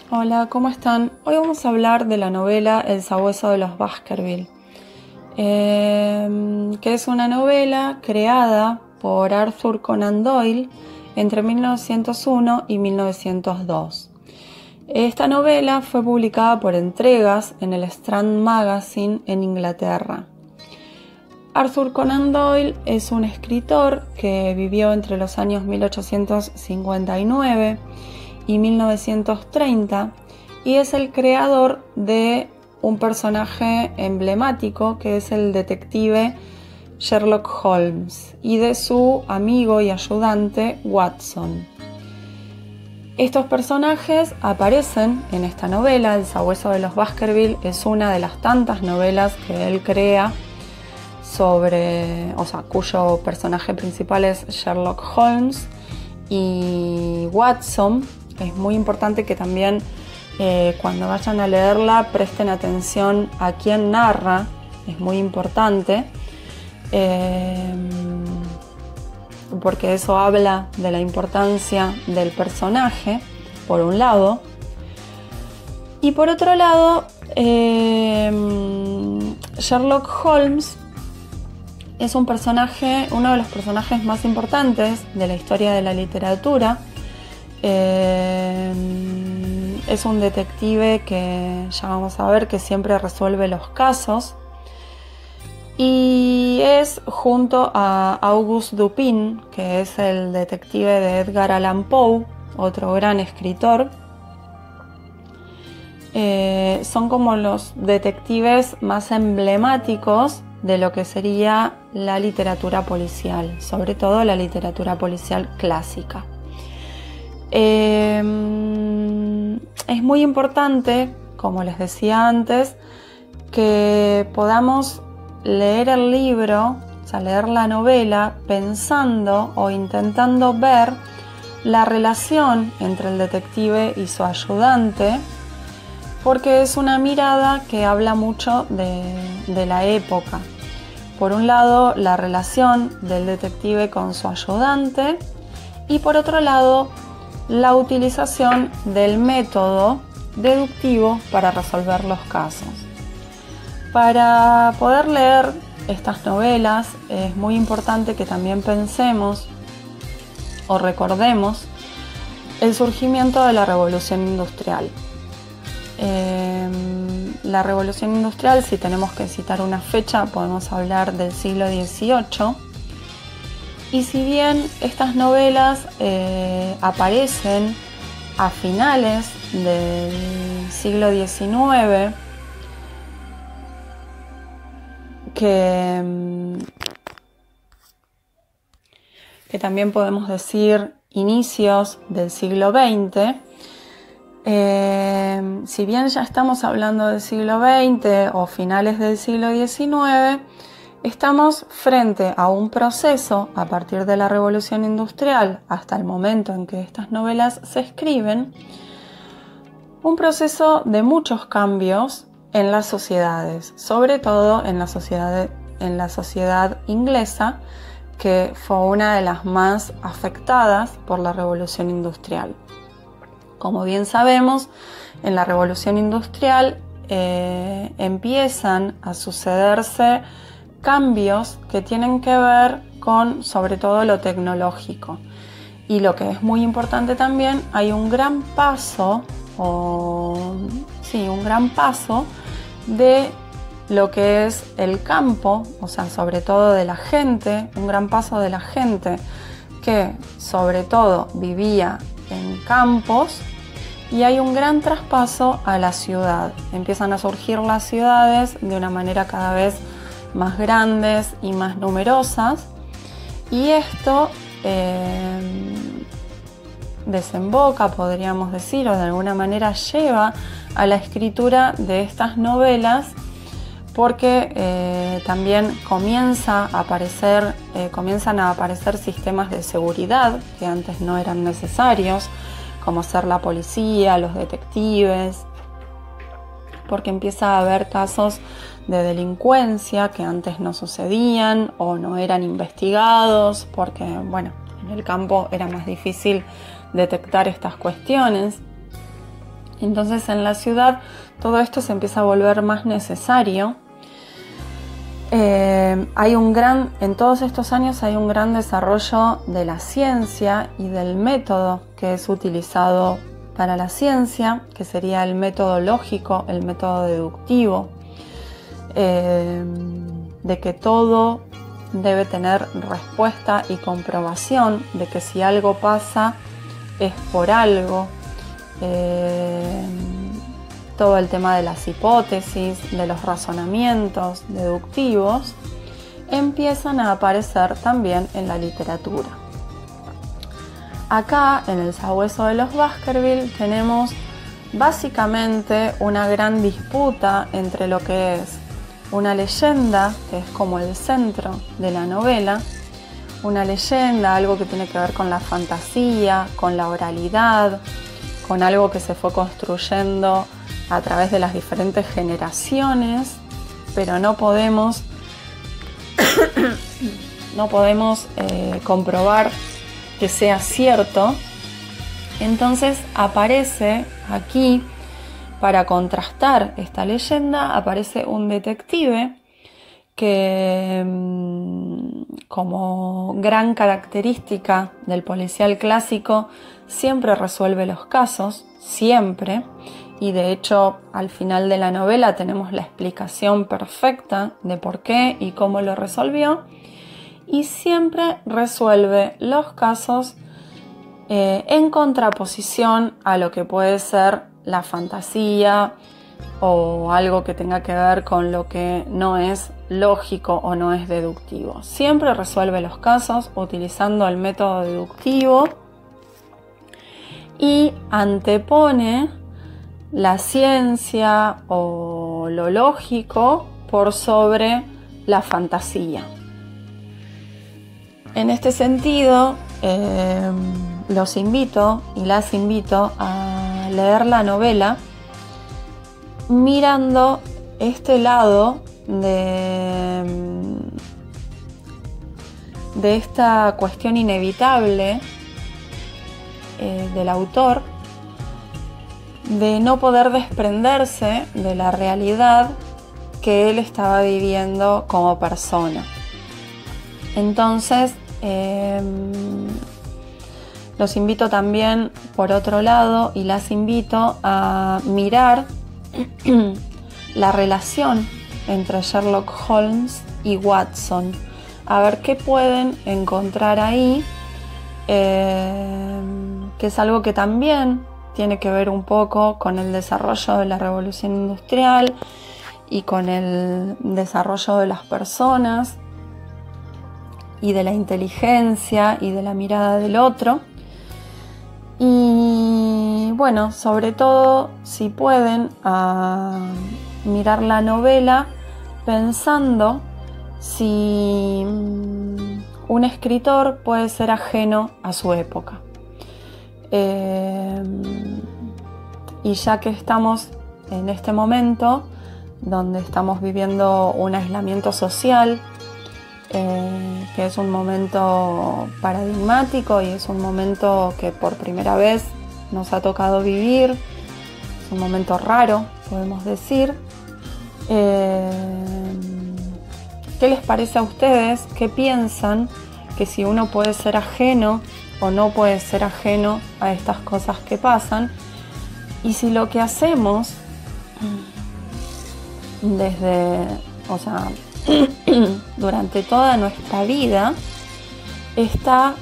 Hola, ¿cómo están? Hoy vamos a hablar de la novela El sabueso de los Baskerville, que es una novela creada por Arthur Conan Doyle entre 1901 y 1902. Esta novela fue publicada por entregas en el Strand Magazine en Inglaterra. Arthur Conan Doyle es un escritor que vivió entre los años 1859 y 1930 y es el creador de un personaje emblemático que es el detective Sherlock Holmes y de su amigo y ayudante Watson. Estos personajes aparecen en esta novela. El sabueso de los Baskerville es una de las tantas novelas que él crea cuyo personaje principal es Sherlock Holmes y Watson. Es muy importante que también cuando vayan a leerla presten atención a quién narra, es muy importante, porque eso habla de la importancia del personaje, por un lado, y por otro lado, Sherlock Holmes es uno de los personajes más importantes de la historia de la literatura. Es un detective que ya vamos a ver que siempre resuelve los casos y es junto a Auguste Dupin, que es el detective de Edgar Allan Poe, otro gran escritor. Son como los detectives más emblemáticos de lo que sería la literatura policial, sobre todo la literatura policial clásica. Es muy importante, como les decía antes, que podamos leer el libro, o sea, leer la novela pensando o intentando ver la relación entre el detective y su ayudante, porque es una mirada que habla mucho de la época. Por un lado, la relación del detective con su ayudante y por otro lado, la utilización del método deductivo para resolver los casos. Para poder leer estas novelas es muy importante que también pensemos o recordemos el surgimiento de la Revolución Industrial. La Revolución Industrial, si tenemos que citar una fecha, podemos hablar del siglo XVIII. Y si bien estas novelas aparecen a finales del siglo XIX, que también podemos decir inicios del siglo XX, si bien ya estamos hablando del siglo XX o finales del siglo XIX, estamos frente a un proceso a partir de la Revolución Industrial hasta el momento en que estas novelas se escriben, un proceso de muchos cambios en las sociedades, sobre todo en la sociedad inglesa, que fue una de las más afectadas por la Revolución Industrial. Como bien sabemos, en la Revolución Industrial empiezan a sucederse cambios que tienen que ver con, sobre todo, lo tecnológico. Y lo que es muy importante también, hay un gran paso, de lo que es el campo, o sea, sobre todo de la gente, un gran paso de la gente que, sobre todo, vivía en campos, y hay un gran traspaso a la ciudad. Empiezan a surgir las ciudades de una manera cada vez más grandes y más numerosas, y esto desemboca, podríamos decir, o de alguna manera lleva a la escritura de estas novelas, porque también comienzan a aparecer sistemas de seguridad que antes no eran necesarios, como ser la policía, los detectives, porque empieza a haber casos de delincuencia que antes no sucedían o no eran investigados, porque en el campo era más difícil detectar estas cuestiones. Entonces en la ciudad todo esto se empieza a volver más necesario. En todos estos años hay un gran desarrollo de la ciencia y del método que es utilizado para la ciencia, que sería el método lógico, el método deductivo, de que todo debe tener respuesta y comprobación, de que si algo pasa es por algo. Todo el tema de las hipótesis, de los razonamientos deductivos, empiezan a aparecer también en la literatura. Acá, en el Sabueso de los Baskerville, tenemos básicamente una gran disputa entre lo que es una leyenda, que es como el centro de la novela, una leyenda, algo que tiene que ver con la fantasía, con la oralidad, con algo que se fue construyendo a través de las diferentes generaciones, pero no podemos comprobar que sea cierto. Entonces aparece aquí, para contrastar esta leyenda, aparece un detective que, como gran característica del policial clásico, siempre resuelve los casos, siempre. Y de hecho, al final de la novela tenemos la explicación perfecta de por qué y cómo lo resolvió. Y siempre resuelve los casos en contraposición a lo que puede ser la fantasía o algo que tenga que ver con lo que no es lógico o no es deductivo. Siempre resuelve los casos utilizando el método deductivo y antepone la ciencia o lo lógico por sobre la fantasía. En este sentido, los invito y las invito a leer la novela mirando este lado de esta cuestión inevitable del autor, de no poder desprenderse de la realidad que él estaba viviendo como persona. Entonces, los invito también, por otro lado, y las invito a mirar la relación entre Sherlock Holmes y Watson, a ver qué pueden encontrar ahí, que es algo que también tiene que ver un poco con el desarrollo de la revolución industrial y con el desarrollo de las personas y de la inteligencia y de la mirada del otro. Y bueno, sobre todo, si pueden, a mirar la novela pensando si un escritor puede ser ajeno a su época. Y ya que estamos en este momento donde estamos viviendo un aislamiento social, que es un momento paradigmático y es un momento que por primera vez nos ha tocado vivir, es un momento raro, podemos decir. ¿Qué les parece a ustedes? ¿Qué piensan que si uno puede ser ajeno o no puede ser ajeno a estas cosas que pasan? Y si lo que hacemos durante toda nuestra vida está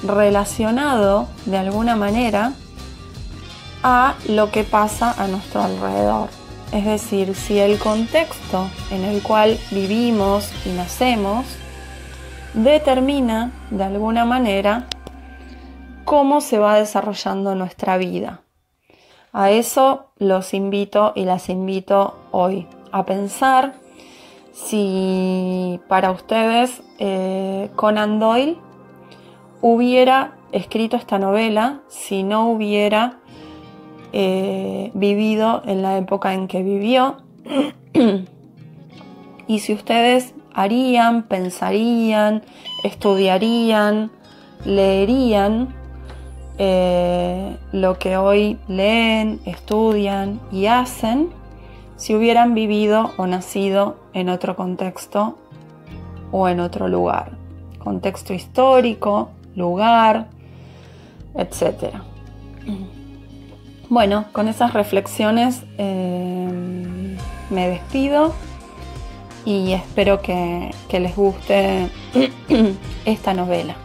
relacionado de alguna manera a lo que pasa a nuestro alrededor. Es decir, si el contexto en el cual vivimos y nacemos determina de alguna manera cómo se va desarrollando nuestra vida. A eso los invito y las invito hoy, a pensar si para ustedes Conan Doyle hubiera escrito esta novela si no hubiera vivido en la época en que vivió, y si ustedes harían, pensarían, estudiarían leerían lo que hoy leen, estudian y hacen si hubieran vivido o nacido en otro contexto o en otro lugar. Contexto histórico, lugar, etc. Bueno, con esas reflexiones me despido y espero que les guste esta novela.